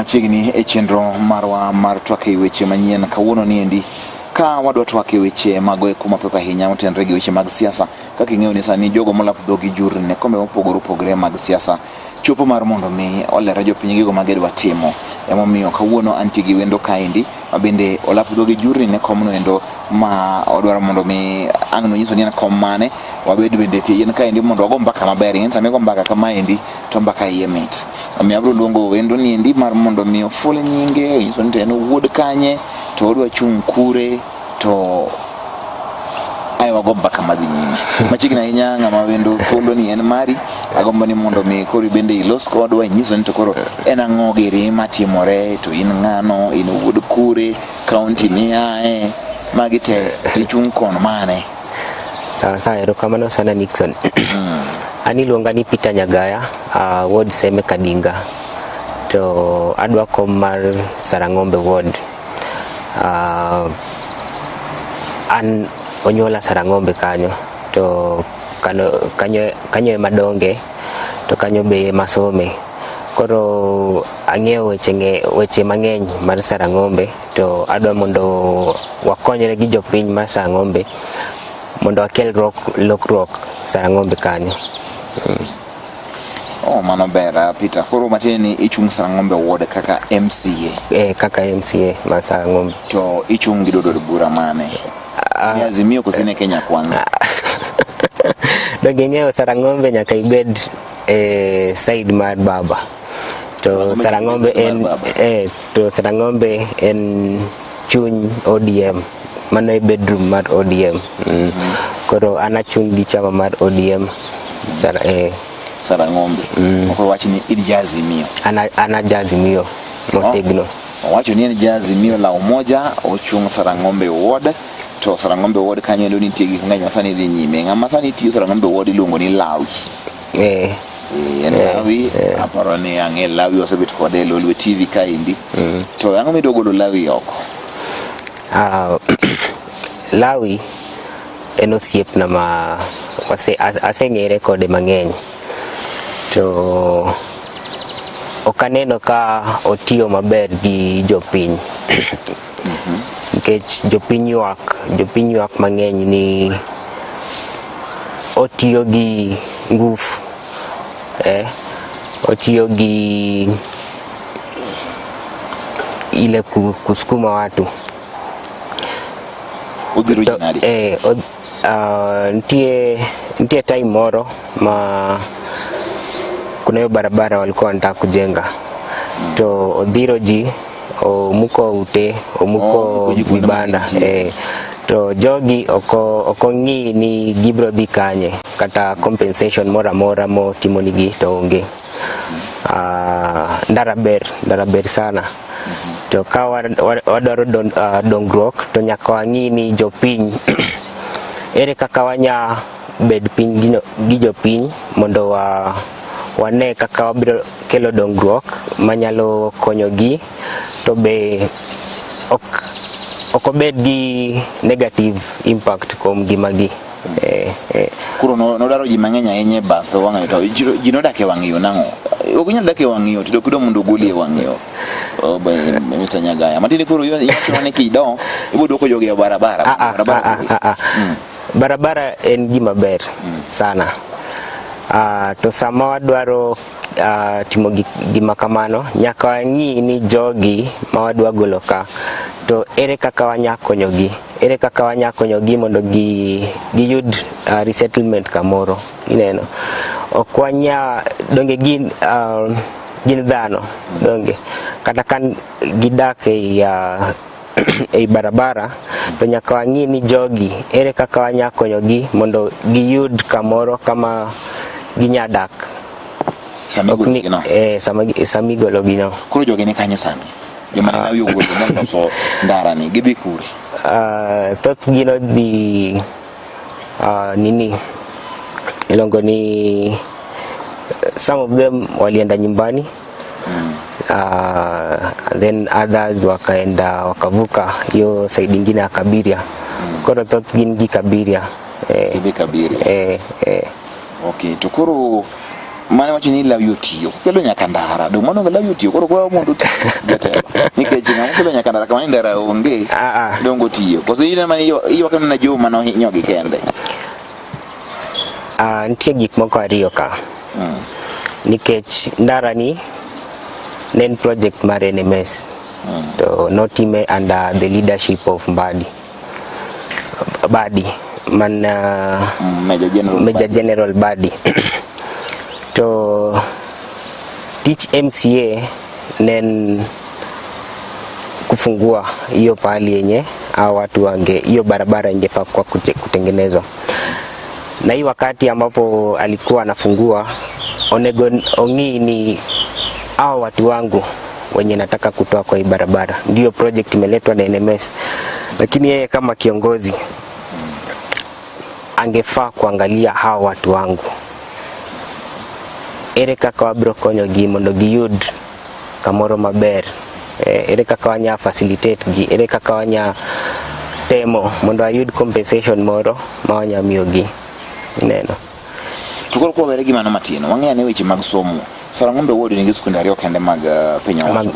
machiegni e chenro marwa mar twak e weche manyien kawuono niendi ka wadwa twak e weche mago kuma thoth ahinya otenre gi weche mag siasa. Kaka ing'eyo ni sani jogo molap dhogi jur ne kombe mopogore opogore mag siasa chopo mar mondo mi olere jopiny gigo magidwa timo. Emomiyo kawuono antie gi wendo kaendi mabende olap dhogi jur ne komno endo ma odwaro mondo mi ang' no nyiso ni en kom mane wabed bende tie yien kaendi mondo wago mbaka maber. Ing'e sami go mbaka kamaendi to mbaka iye mit. Omiyo abiro luongo wendo niendi mar mondo mi oful nyinge nyiso ni en wuod kanye to odwa chung' kure to ai wago mbaka madhi nyime. Machiegni ahinya ng'ama wendo fulo ni en mari, agombo ni mondo mi koro bende ilos kodwa nyiso ni to koro en ang'o giri matimore, to in ng'ano, in wuod kure, kaunti miae, magi te ichung' kono mane. Sawa, erokamano sana Nixon. Ani iluonga ni Peter Nyagaya, ward Seme Kadinga, to adwa kom mar Sarang'Ombe ward. An onyola Sarang'Ombe kanyo, to kanyo ema donge, to kanyo be masome. Koro ang'eyo weche mang'eny mar Sarang'Ombe, to adwa mondo wakonyre gi jopiny mar Sarang'Ombe mondo akel lokruok Sarang'Ombe kanyo. Mano ber. Peter, koro matini ichung' Sarang'Ombe ward kaka MCA. Kaka MCA mar Sarang'Ombe. To ichung' gi dodod bura mane? Ni Azimio kusine Kenya Kwanza. Dogeng'eyo Sarang'Ombe nyaka ibed side mar baba. To Sarang'Ombe en chuny ODM. Mano e bedroom mar ODM. Koro anachung' gi chama mar ODM. Sarang'Ombe. Koro wachi ni in Azimio. Ana Azimio motegno. Wacho ni en Azimio la umoja ochung' Sarang'Ombe ward. To Sarang'Ombe ward kanyo ndo nitie gik ng'eny masani dhi nyime. Ng'ama sani tiyo Sarang'Ombe ward iluongo ni Lawi. Lawi, aparo ni ang'e Lawi osebet kode Lolwe Tv kaendi. To ang'o midwa golo Lawi oko? Lawi en osiepna ma aseng'ere kode mang'eny. To okaneno ka otiyo maber gi jopiny. Nikech jopiny ywak mang'eny ni otiyo gi ngufu, otiyo gi ile kusukuma watu. Nitie time moro ma kuna hiyo barabara walikuwa wanataka kujenga, to odhiro ji omuko ute, omuko vibanda. To jogi oko ng'i ni gibro dhi kanye kata compensation mora mo timonigi to onge. Ndara ber sana. To ka wadwaro dongruok to nyaka wang'i ni jopiny ere kaka wanya bed piny gi jopiny mondo wane kaka wabiro kelo dongruok manyalo konyogi to be ok obed gi negative impact kuom gimagi. Kuro nodaro ji mang'eny ahinya e bath wang'ayo, to ji nodak e wang'yo nang'o? Ok inyal dak e wang'yo to dok mondo ogoli e wang'yo. Mr. Nyagaya matini kuro iwacho ni kido ibo dwoko jogi e barabara. Barabara en gima ber sana. To sama wadwaro timo gima kamano nyaka wang'i ni jogi ma wadwa golo ka to ere kaka wanya konyogi mondo giyud resettlement kamoro. Ineno ok wanya donge gin dhano donge kata kan gidak ei barabara, to nyaka wang'i ni jogi ere kaka wanya konyogi mondo giyud kamoro kama ginyadak. Sami golo gino. Kuro jogi ni kanye sami? Joma Lawi ogolo mondo ndara ni gidhi kure? Thoth gino dhi nini ilongo ni some of them walienda nyumbani. Then others wakavuka hiyo side ingine ya Kabiria. Koro thoth gin gi Kabiria. Okay, to koro mane wacho ni law yotiyo kelo nyaka ndara do mano law yotiyo koro kwa mondo jatelo nikech ng'ama kelo nyaka ndara kama ndara onge dongo tiyo koso ina mane iyo kama na joma no hinyogi kende nitie gik moko ariyo ka nikech ndara ni nen project mar NMS to notime under the leadership of Badi man Major General Badi to teach MCA nen kufungua hiyo pahali yenye au watu wange hiyo barabara ingefaa kwa kutengenezwa. Na hii wakati ambapo alikuwa anafungua ongi ni hao watu wangu wenye nataka kutoa kwa hii barabara, ndio project imeletwa na NMS, lakini yeye kama kiongozi angefaa kuangalia hao watu wangu ere kaka wabro konyo gi mondo giyud kamoro maber, ere kaka wanya facilitate gi, ere kaka wanya temo mondo ayud compensation moro ma wanya miyogi neno. Tukoro kwa were gima no matino wang'eyo ne weche mag somo Sarang'Ombe ward nigi skunde ariyo kende mag piny owacho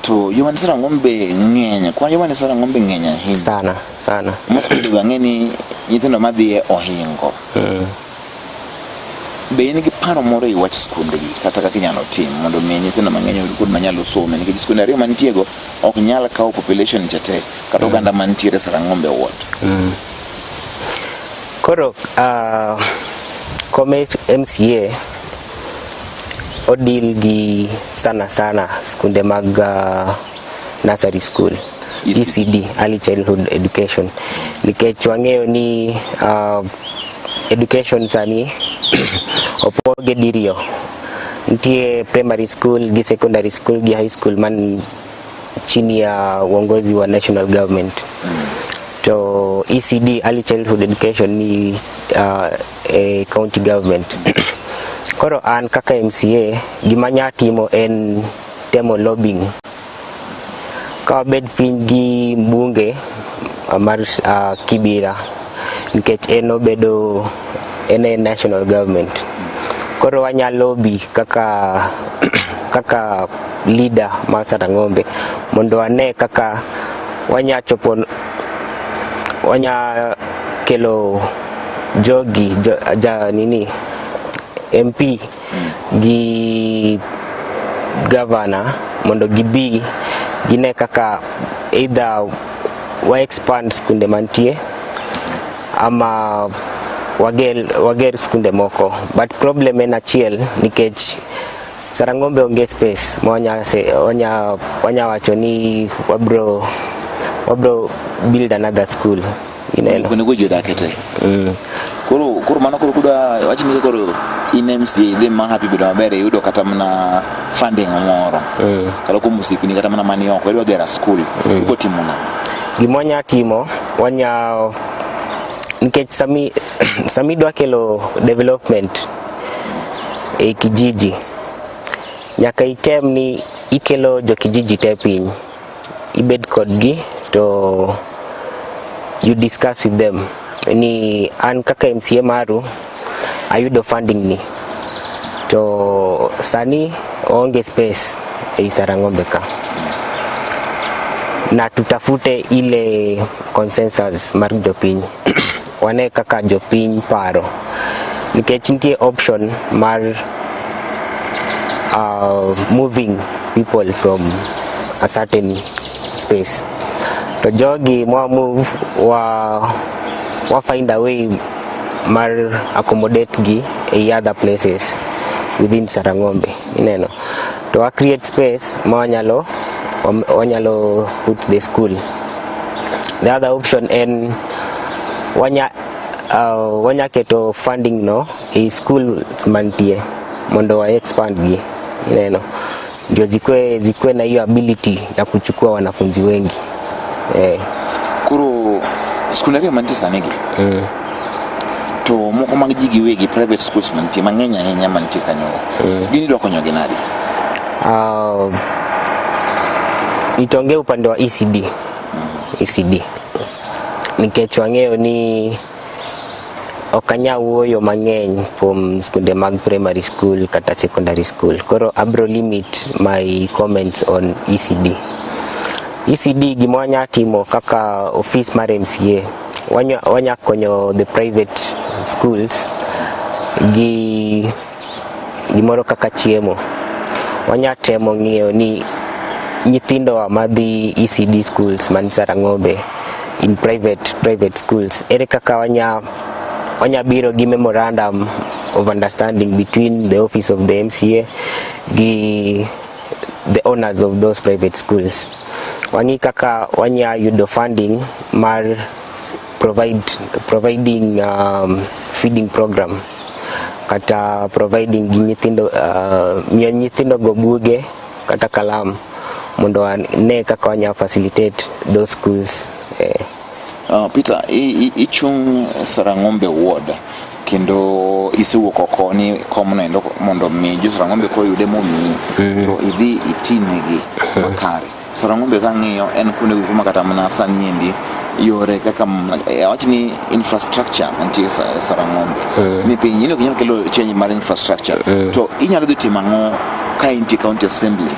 to yoma ni Sarang'Ombe ng'eny kwa yoma ni Sarang'Ombe ng'eny ahinya sana mosquito gang'eni nyithindo madhie ohingo be nigi paro moro e wach skunde gi kata kaka inyalo tim mondo mi nyithindo mang'eny oyud kuonde manyalo some nikech skunde ariyo mantiego ok nyal kawo population tete kata oganda mantiere Sarang'Ombe ward. Koro come MCA odil gi sana skunde mag nursery school ECD, early childhood education, nikech wang'eyo ni education sani opoge diriyo, nitie primary school gi secondary school gi high school man chini ya uongozi wa national government to ECD, early childhood education ni county government. Koro an kaka MCA gimanya timo en temo lobbying ka bed piny gi mbunge mar Kibira nikech en obedo en national government. Koro wanya lobby kaka leader mar Sarang'Ombe mondo ane kaka wanya kelo jogi MP gi governor mondo gibi gine kaka either wa expand skunde mantie ama wager skunde moko, but problem en achiel nikech Sarang'Ombe onge space wanya wacho ni wabro build another school ineno kuno gojo dakete koro mano koro kuda wachi ni koro NMCA de ma happy bedo maber yudo kata mana funding moro kala ko musiki ni kata mana mani oko idwa gera school uko timona gimonya timo wanya nikech sami dwa kelo development e kijiji nyaka item ni ikelo jo kijiji te piny ibed kodgi to you discuss with them ni an kaka MCA maru ayudo funding ni to sani onge space e Sarang'Ombe ka na tutafute ile consensus mar jopiny wane kaka jopiny paro nikech nitie option mar moving people from a certain space to jogi move wa find a way mar accommodate gi in other places within Sarang'Ombe ineno to create space wanyalo put the school. The other option en wanya keto funding no i school mantie mondo wa expand gi ineno ndio zikwe na hiyo ability ya kuchukua wanafunzi wengi kuro skunari mantie sanegi to moko mag jigi wegi private schools mantie mang'enya ahinya mantie kanyo gini dwa konyo ginadi itonge upande wa ECD nikech wang'eyo ni okanya wuoyo mang'eny from skunde mag primary school kata secondary school. Koro abro limit my comments on ECD. ECD gimwanya timo kaka office mar MCA wanya konyo the private schools gimoro kaka chiemo. Wanya temo ng'iyo ni nyithindo madhi ECD schools man Sarang'Ombe in private schools ere kaka wanya biro gi memorandum of understanding between the office of the MCA the owners of those private schools. Wangi kaka wanya yudo funding mar providing feeding program kata providing nyithindo go buge kata kalam mondo ne kaka wanya facilitate those schools. Peter, ichung Sarang'Ombe ward kendo isiwuok oko ni komno mondo mi jo Sarang'Ombe ko yude momi to idhi itinegi makare. Sarang'Ombe kang'iyo en kuonde kuma kata mana sani endi yore kaka awachni infrastructure nitie Sarang'Ombe ni piny ino kinyalo kelo change mar infrastructure to inyalo dhi timo ang'o ka intie county assembly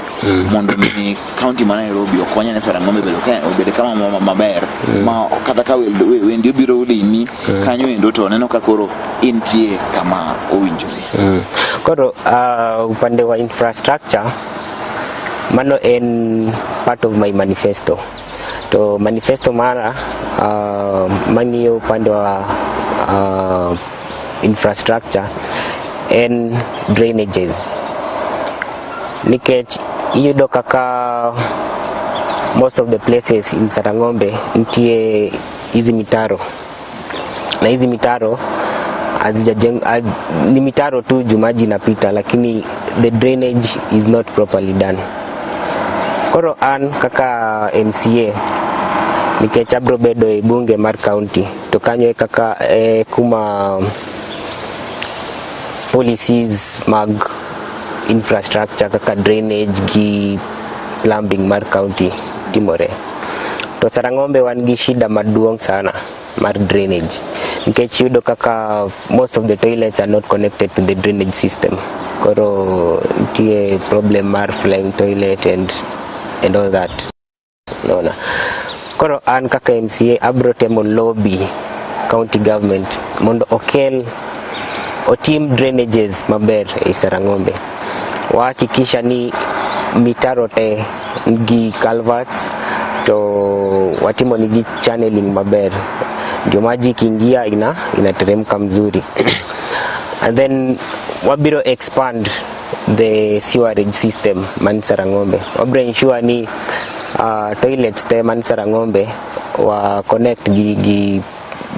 mondo mi county ma Nairobi okonya ne Sarang'Ombe bedo kama maber ma kata ka wendi obiro limi kanyo endo to neno ka koro intie kama owinjore. Koro upande wa infrastructure mano en part of my manifesto. To manifesto mara mang'iyo upande wa infrastructure en drainages. Nikech iyudo kaka most of the places in Sarang'Ombe nitie hizi mitaro. Na hizi mitaro ni mitaro tu jumaji inapita lakini the drainage is not properly done. Koro an kaka MCA nikech abro bedo e bunge mar county to kanyo kaka kuma policies mag infrastructure kaka drainage gi plumbing mar county timore. To Sarang'Ombe wan gi shida maduong' sana mar drainage nikech yudo kaka most of the toilets are not connected to the drainage system. Koro tie problem mar flying toilet and all that. Naona. Koro an kaka MCA abro temo lobby county government mondo otim drainages maber e Sarang'Ombe. Wahakikisha ni mitaro te gi culverts to watimo ni channeling maber. Ndio maji kiingia inateremka mzuri. And then wabiro expand the sewerage system man Sarang'Ombe. Wabiro ensure ni toilets te man Sarang'Ombe wa connect gi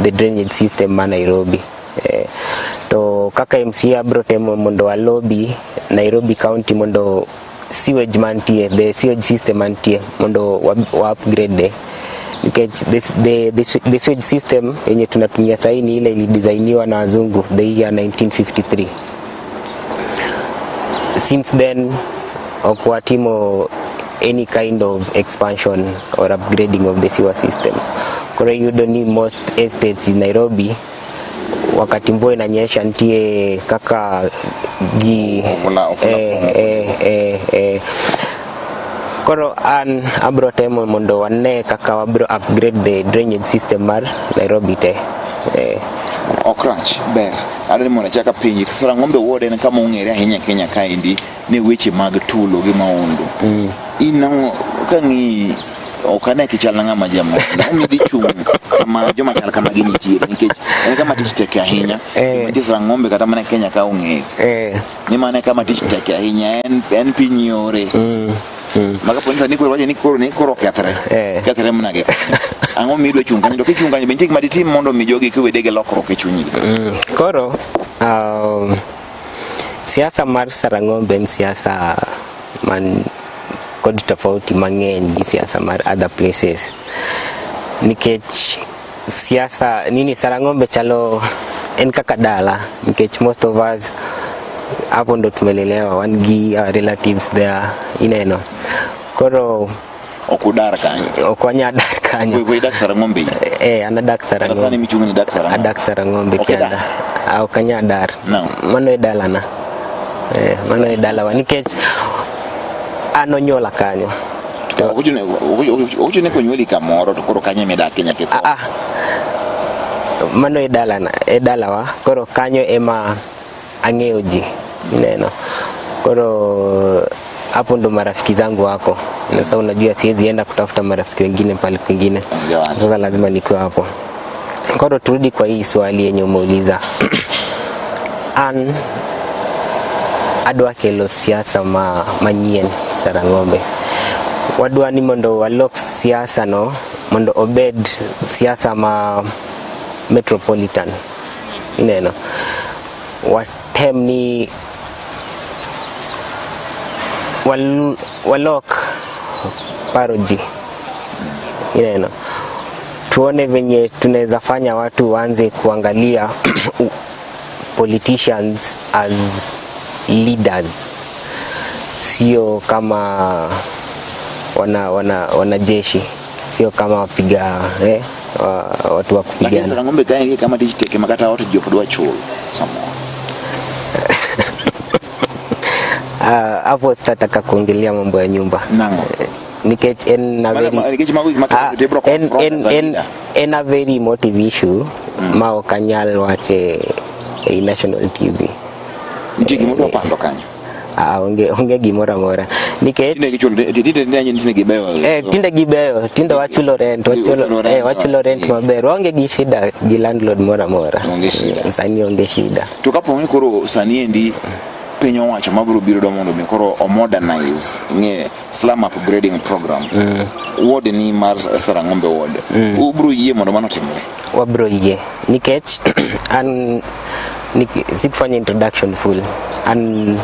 the drainage system man Nairobi. To kaka MCA abro temo mondo wa lobby Nairobi County mondo sewage mantie, the sewage system mantie mondo wa upgrade because the sewage system yenye tunatumia sasa ni ile ilidesigniwa na wazungu the year 1953. Since then okwatimo any kind of expansion or upgrading of the sewer system. Kore you don't need most estates in Nairobi wakati mvua inanyesha ntie kaka Koro an abro temo mondo wanne kaka wabro upgrade the drainage system mar Nairobi te. Okrach ber adoni mondo chaka pinyi Sarang'Ombe ward en kama ong'ere ahinya Kenya kaendi ne weche mag tulo gi maondo. Ino kangi okane kichal na ngama jamaa na umidhi chung kama joma chal kama gini chiri nikech en kama tich tek ahinya nikech Sarang'Ombe kata mana Kenya ka ong'ere ni mana kama tich tek ahinya en piny yore maka ponisa ni koro kethre mnage ang'o midwa chung kanyo to kichung kanyo bentie gima ditim mondo mi jogi kiwedege lokruok e chunyi. Koro siasa mar Sarang'Ombe en siasa man kod tofauti mang'eny gi siasa mar other places nikech siasa nini Sarang'Ombe chalo en kaka dala nikech most of us hapo ndo tumelelewa one gi relatives there ineno. Koro okudar kanyo. Okwanya dar kanyo. Kowe dak Sarang'Ombe. Anadak Sarang'Ombe. Sasa ni michungu ni dak Sarang'Ombe. Adak Sarang'Ombe Okay, kenda. Okanya dar. No. Mano e dalana. Mano e dalawa nikech anonyola kanyo. Ochune konyuoli kamoro to koro kanye medake nyake. Mano e dalawa koro kanyo ema ang'eyo ji neno. Koro hapo ndo marafiki zangu wako. Sasa unajua siwezi enda kutafuta marafiki wengine pale kwingine. Sasa lazima nikuwe hapo. Koro turudi kwa hii swali yenye umeuliza. Adwa kelo siasa manyien Sarang'Ombe. Wadwa ni mondo walok siasa no mondo obed siasa metropolitan. Neno. Watem ni walok paroji. Neno. Tuone venye tunaweza fanya watu waanze kuangalia politicians as leaders, sio kama wanajeshi, sio kama wapiga watu wa kupigana. Sarang'Ombe kae kama tijiteke makata watu jopodwa chuo somo. Hapo sitataka kuongelea mambo ya nyumba. Nango. Nikech en a very emotive issue ma okanyal wache e national TV. Ntie gimoro pando kanyo. Onge gimoro amora. Nikech tinde gibeyo, tinde wachulo rent, wachulo rent maber. Onge gi shida gi landlord mora mora. Sani onge shida. To kapo ni koro sani endi piny owacho mabiro biro do mondo mi koro o modernize nge slum upgrading program. Ward ni mar Sarang'Ombe ward. Ubro yie mondo mano timre. Wabro yie. Nikech sikufanya introduction full. And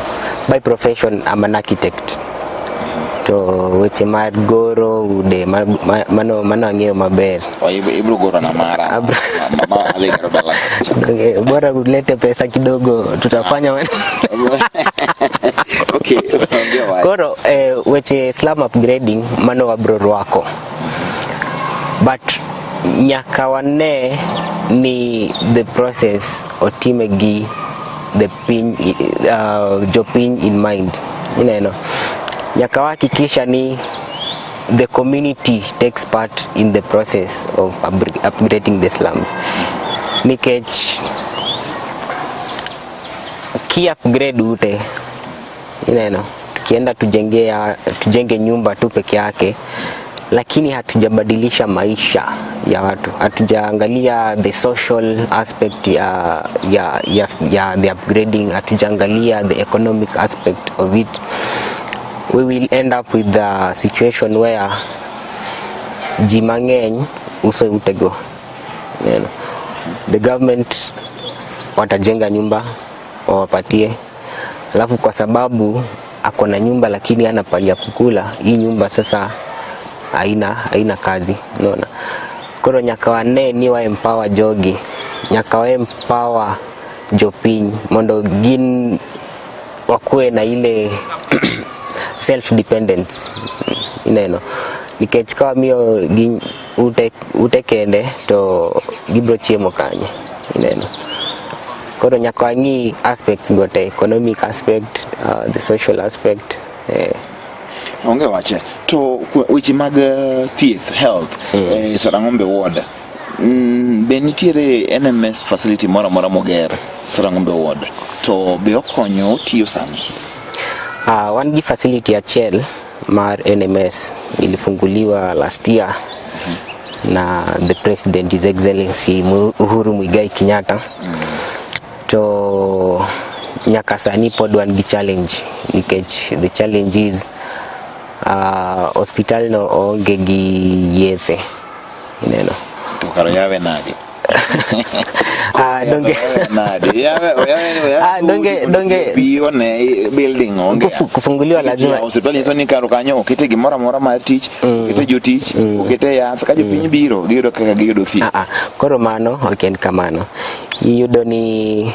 by profession I'm an architect. To weche mar goro ude mano ang'eyo maber. Ibro goro na mara. Mama alegro dala. Bora ulete pesa kidogo tutafanya. Okay. Goro weche slum upgrading mano wabro rwako. But nyaka wane ni the process otime gi the pin jopin in mind. Nyaka hakikisha ni the community takes part in the process of upgrading the slums. Nikech ki upgrade ute tukienda tujenge nyumba tu peke yake, lakini hatujabadilisha maisha ya watu, hatujaangalia the social aspect ya the upgrading, hatujaangalia the economic aspect of it, we will end up with the situation where jimangeny uso utego. The government watajenga nyumba wawapatie, alafu kwa sababu akona nyumba lakini hana pali ya kukula, hii nyumba sasa haina kazi. Unaona? Koro nyaka wane ni wa empower jogi, nyaka wa empower jopiny mondo gin wakue na ile self dependence. Nikech kwa miyo ute kende to gibro chiemo kanye. Koro nyaka wangi aspects gote, economic aspect, the social aspect. Onge wache to weche mag thieth, health Sarang'Ombe ward. Be nitiere NMS facility mora moger Sarang'Ombe ward to be okonyo tiyo sana. One gi facility ya Chal mar NMS ilifunguliwa last year na the president, His Excellency Uhuru Muigai Kenyatta. To nyaka sani pod wan gi challenge, nikech the challenge is hospital no onge gi yethe. To karo yawe nadi. Donge building onge kufunguliwa lazima hospitali hizo ni karo kanyo okete gimora mora ma tich, okete jotich, okete yath ka jopiny biro giyudo kaka giyudo thieth. Koro mano oken kamano. Iyudo ni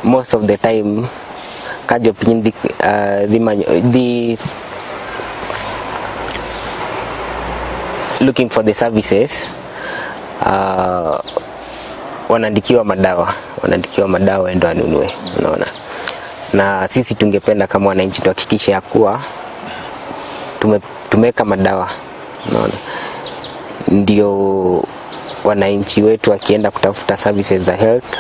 most of the time ka jopiny looking for the services, wanaandikiwa madawa endo anunue, unaona. Na sisi tungependa kama wananchi tuhakikishe ya kuwa tumeweka madawa, unaona, ndio wananchi wetu wakienda kutafuta services za health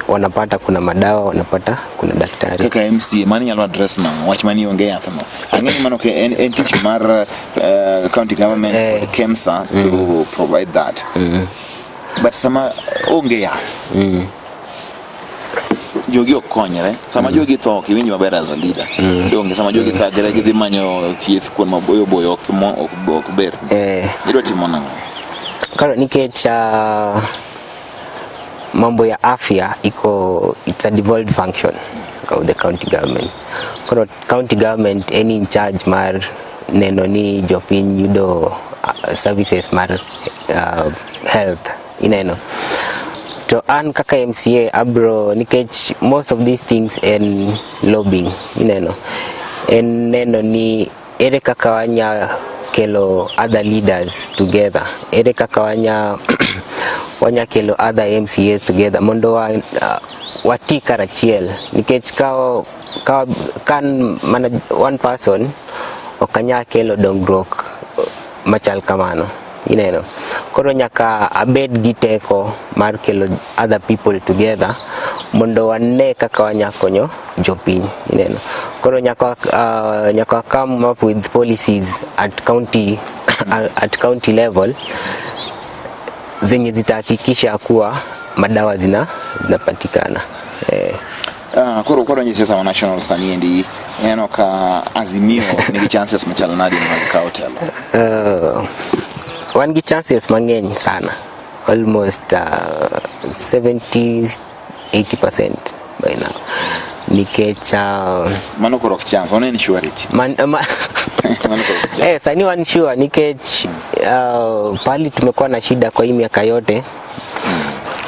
wanapata kuna madawa, wanapata kuna daktari. Kaka MC mani nyalo address na wach mani onge athamo ang'e mano ke en tich mar county government KEMSA to provide that, but sama onge ya jogi okonyre sama jogi tho kiwinjo maber as a leader, donge sama jogi thagre gidhi manyo thieth kuon maboyo boyo ok ber, iro timo nang'o? Karo nikech mambo ya afya it's a devolved function of the county government. Karo county government any in charge mar neno ni jopiny yudo services mar health, ineno. To an kaka MCA abro nikech most of these things in lobbying, ineno. En neno ni ere kaka wanya kelo other leaders together, ere kaka wanya kelo other MCAs together mondo wati karachiel, nikech kan mana one person okanya kelo dongruok machal kamano, ineno. Koro nyaka abed gi teko mar kelo other people together mondo wane kaka wanya konyo jopiny, ineno. Koro nyaka come up with policies at county level zenye zitahakikisha kuwa madawa zinapatikana. Koro nyisi sa national sani endi eno ka azimio nigi chances machal nadi mag kao telo? Wan gi chances mang'eny sana, almost 70-80% by now. Nikech mano koro ok chance, one insurity. Sani wan sure nikech pali tumekuwa na shida kwa hii miaka yote.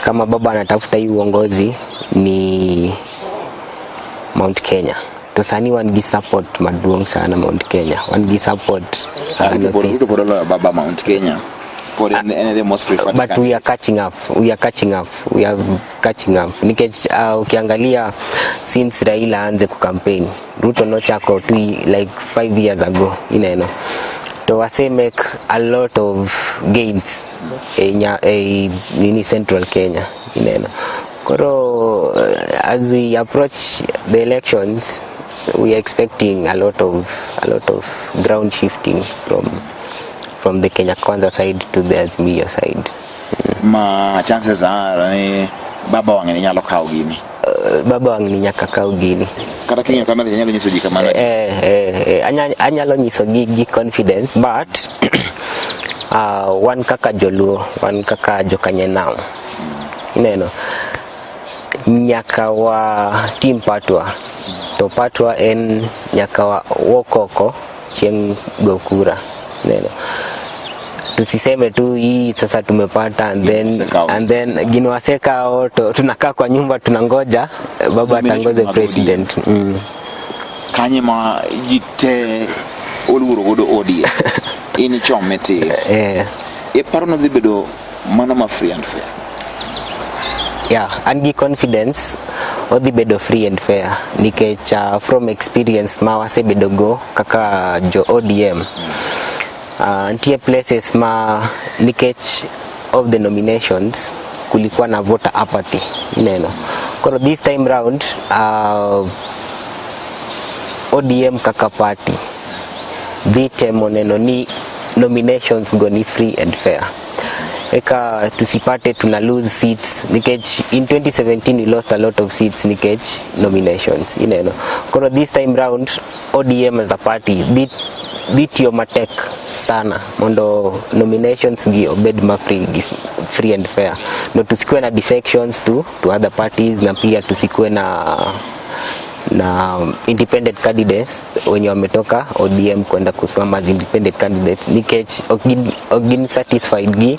Kama baba anatafuta hii uongozi ni Mount Kenya. To sani wan gi support maduong sana Mount Kenya. Wan gi support baba Mount Kenya. The most preferred but countries. We are catching up. Nikech ukiangalia since Raila anze ku campaign, Ruto no chako tu like 5 years ago, ineno. To wase make a lot of gains in Central Kenya, ineno. Koro as we approach the elections, we are expecting a lot of ground shifting from the Kenya Kwanza side to the Azimio side. Ma chances are baba wange nyalo kao gini. Baba wange nyaka kao gini. Kata kinyo kamera nyalo nyiso ji kamano. Anyalo nyiso gi confidence, but one kaka Joluo, one kaka Jokanyenao. Ineno. Nyaka wa team patwa. To patwa en nyaka wa wokoko chieng gokura. Ineno. Tusiseme tu hii sasa tumepata and then ginwaseka oto tunakaa kwa nyumba tunangoja baba atangoze president. Kanye ma jite oluro godo ODM ini chomete e parono dhi bedo mana ma free and fair. And gi confidence odhi bedo free and fair nikech from experience ma wasebedo go kaka jo ODM antie places ma nikech of the nominations kulikuwa na voter apathy, ineno. Koro this time round ODM kaka party vite moneno ni nominations go ni free and fair. Eka tusipate tuna lose seats nikech in 2017 we lost a lot of seats nikech nominations, ineno. Koro this time round ODM as a party bit yo matek sana mondo nominations gi obed ma free and fair. No tusikwe na defections to other parties na pia tusikwe na na independent candidates wenye wametoka ODM kwenda kusimama as independent candidates nikech ogin satisfied gi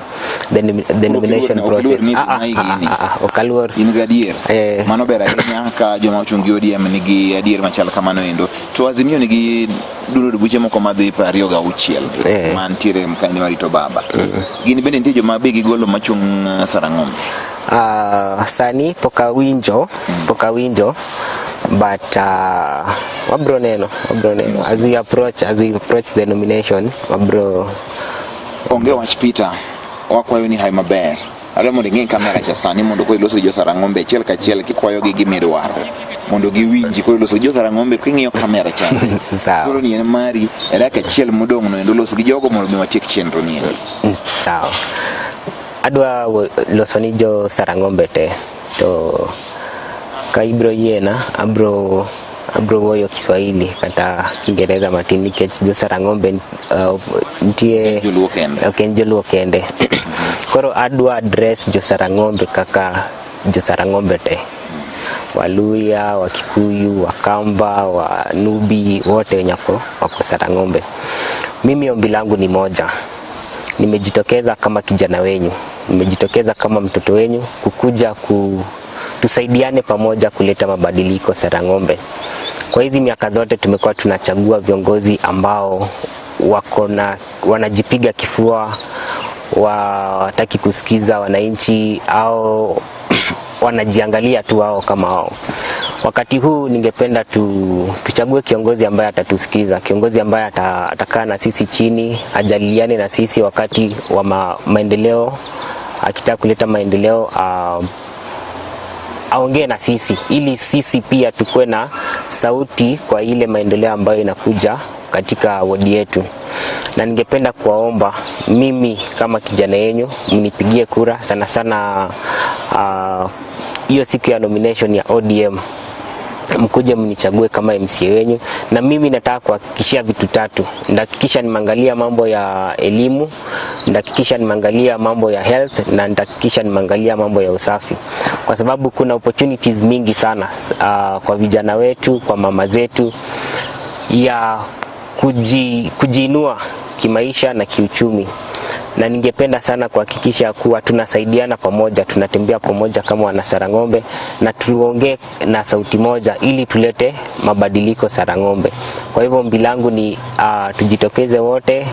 the nomination process okaluor ingadier mano bera hinya ka joma ochungi ODM nigi adier machal kamano endo to Azimio nigi dulo buche moko madhi 26 mantiere mkani marito baba gini bende nitie joma be gigolo machung Sarang'Ombe sani poka winjo but wabro neno as we approach the nomination wabro onge wach Peter wakwayo ni hai maber alamo ng'e kamera cha sani mondo ko iloso jo Sarang'Ombe achiel kachiel kikwayo gi gimidwaro mondo giwinji ko iloso jo Sarang'Ombe king'iyo kamera cha sawa ni en mari era kachiel modong no endo loso gi jogo mondo bi matiek chenro ni sawa adwa loso ni jo Sarang'Ombe te to ka ibro yiena abro woyo Kiswahili kata Kiingereza matin nikech jo Sarang'Ombe nitie joluo kende koro adwa address jo Sarang'Ombe kaka jo Sarang'Ombe te Waluya, Wakikuyu, Wakamba, Wanubi wote wako Sarang'Ombe. Mimi ombi langu ni moja. Nimejitokeza kama kijana wenyu, nimejitokeza kama mtoto wenyu kukuja tusaidiane pamoja kuleta mabadiliko Sarang'Ombe. Kwa hizi miaka zote tumekuwa tunachagua viongozi ambao wanajipiga kifua, wataki kusikiza wananchi au wanajiangalia tu wao kama wao. Wakati huu ningependa tuchague kiongozi ambaye atatusikiza, kiongozi ambaye atakaa na sisi chini, ajaliane na sisi wakati wa maendeleo, akitaka kuleta maendeleo aongee na sisi ili sisi pia tukue na sauti kwa ile maendeleo ambayo inakuja katika wodi yetu. Na ningependa kuwaomba mimi kama kijana yenu mnipigie kura sana hiyo siku ya nomination ya ODM. Mkuje mnichague kama MCA wenyu, na mimi nataka kuhakikishia vitu tatu. Ndahakikisha nimeangalia mambo ya elimu, ndahakikisha nimeangalia mambo ya health, na ndahakikisha nimeangalia mambo ya usafi, kwa sababu kuna opportunities mingi sana kwa vijana wetu, kwa mama zetu ya kujiinua kimaisha na kiuchumi. Na ningependa sana kuhakikisha kuwa tunasaidiana pamoja, tunatembea pamoja kama wana Sarang'Ombe, na tuongee na sauti moja ili tulete mabadiliko Sarang'Ombe. Kwa hivyo ombi langu ni tujitokeze wote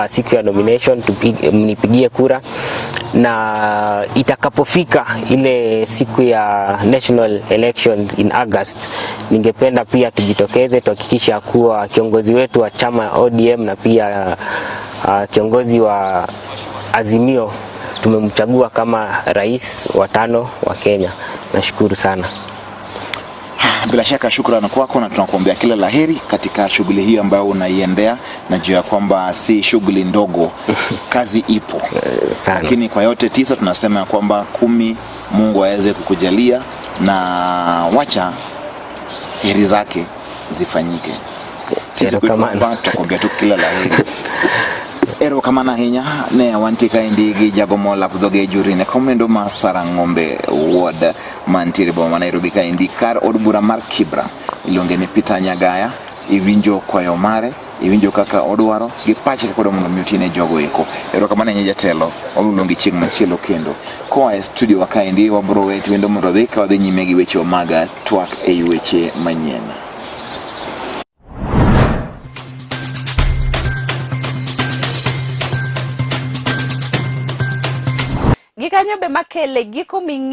siku ya nomination, mnipigie kura, na itakapofika ile siku ya national elections in August, ningependa pia tujitokeze tuhakikisha kuwa kiongozi wetu wa chama ODM na pia kiongozi wa Azimio tumemchagua kama rais wa 5 wa Kenya. Nashukuru sana. Bila shaka shukrani kwako, na tunakuombea kila laheri katika shughuli hiyo ambayo unaiendea. Najua kwamba si shughuli ndogo, kazi ipo sana. Lakini kwa yote 9 tunasema kwamba 10 Mungu aweze kukujalia, na wacha heri zake zifanyike. Sio kama tunakuombea tu kila laheri. Ero kamana hinya ne wantika indigi jago mola kudoge juri ne komendo ma Sarang'Ombe ward mantiri bo Nairobi ka indikar od bura mar Kibra ilonge ne Peter Nyagaya iwinjo kwayo mare, iwinjo kaka odwaro gi pache kodo mondo miutine jogo eko. Ero kamana hinya jatelo olungi chieng machielo kendo ko e studio waka indi wabro wetu wendo mondo dhi ka wadhi nyime gi weche maga twak e weche manyien. Gikanyo be makele giko